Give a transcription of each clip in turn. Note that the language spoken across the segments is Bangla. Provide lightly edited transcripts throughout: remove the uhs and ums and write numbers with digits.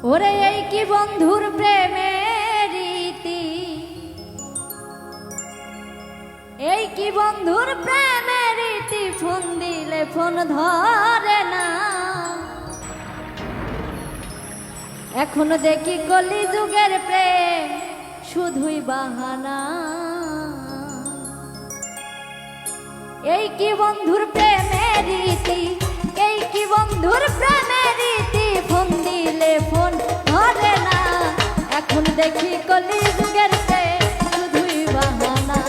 ওরে এই কি বন্ধুর প্রেমের রীতি, এই কি বন্ধুর প্রেমের রীতি, ফোন দিলে ফোন ধরে না। এখনো দেখি কলি যুগের প্রেম শুধুই বাহানা। এই কি বন্ধুর প্রেমের রীতি, এই কি বন্ধুর প্রেমের রীতি, ফোন দিলে ফোন ধরে না। এখন দেখি কলি যুগের প্রেম শুধুই বাহানা।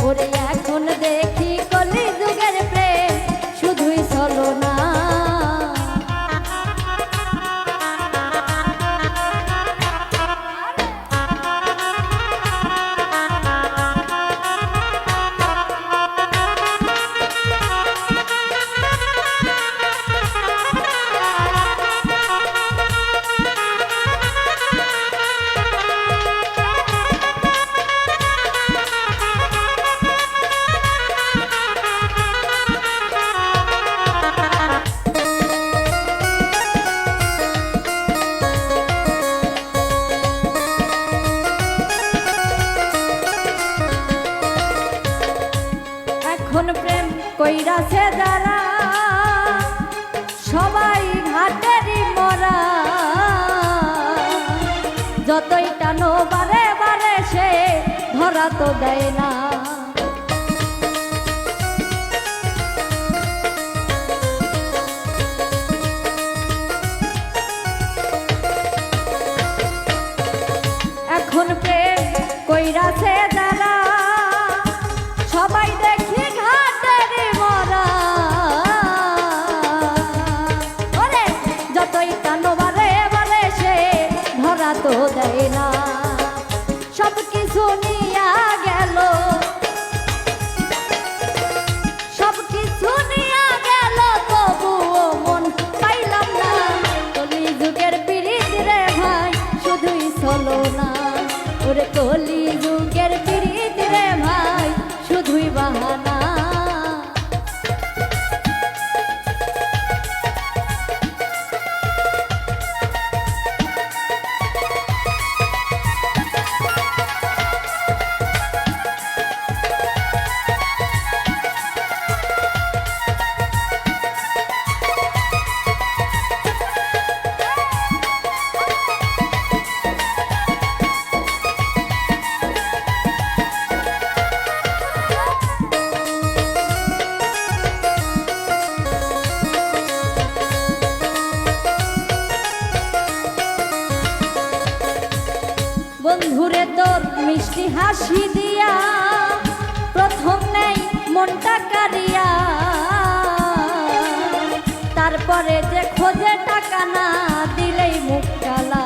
ওরে এখন দেখি কলি যুগের প্রেম শুধুই ছলনা। এখন প্রেম কইরাছে যারা সবাই ঘাটেরই মরা। যতই টানো বারে বারে সে ধরা তো দেয় না। এখন প্রেম কইরাছে যারা সবাই দেখি ঘাটের মরা। ওরে যতই টানো বারে বারে সে ধরা তো দেয় না। সব কিছু নিয়া গেল, সব কিছু নিয়া গেল, তবুও মন পাইলাম না। কলি যুগের পিরিত রে ভাই শুধুই ছলনা। ওরে কলি যুগের পিরিত রে ভাই শুধুই বাহানা। বন্ধুরে তোর মিষ্টি হাসি দিয়া প্রথম নেই মনটা কারিয়া। তারপরে যে খোঁজে টাকা না দিলেই মুখ কালা।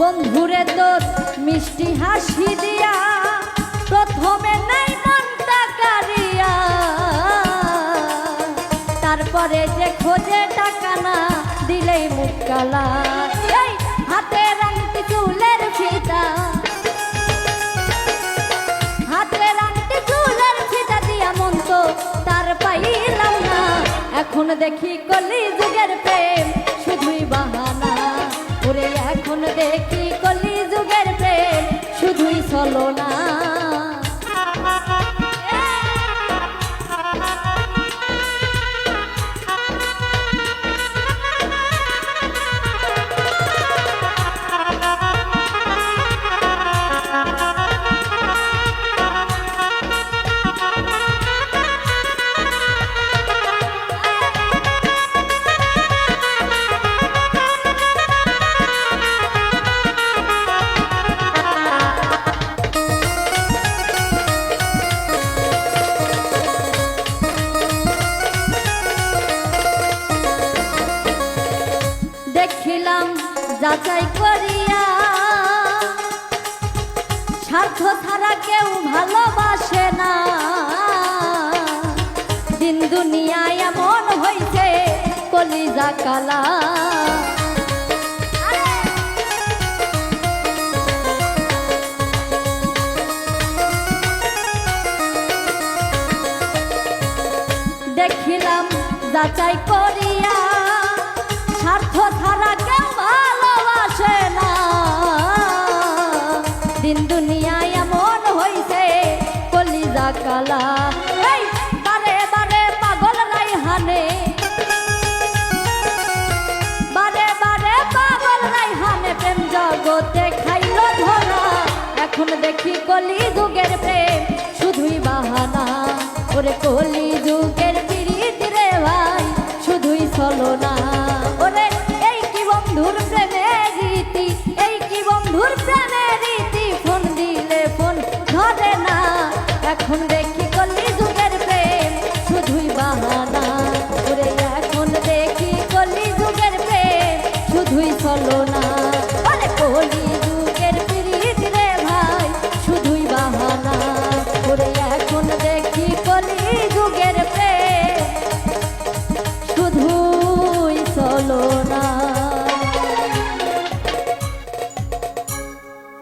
বন্ধুরে তোর মিষ্টি হাসি দিয়া প্রথমে নেই মনটা কারিয়া। তারপরে যে খোঁজে টাকা না দিলেই মুখ কালা। এই হাতের আংটি চুলের ফিতা, হাতের আংটি চুলের ফিতা দিয়া মন তো তার পাইলাম না। এখন দেখি কলি যুগের প্রেম শুধুই বাহানা। ওরে এখন দেখি কলি যুগের প্রেম শুধুই ছলনা। দেখিলাম যাচাই করিয়া স্বার্থ ছাড়া কেউ ভালোবাসে না। দিন দুনিয়ায় এমন হইছে কলিজা কালা। যাচাই করিয়া, স্বার্থ ছাড়া কেউ ভালোবাসে না। দিন দুনিয়ায় এমন হইছে কলিজা কালা, এই বারে বারে পাগল রাইহানে, বারে বারে পাগল রাইহানে প্রেম জগতে খাইল ধরা। এখন দেখি কলি যুগের প্রেম শুধুই বাহানা, ওরে কলি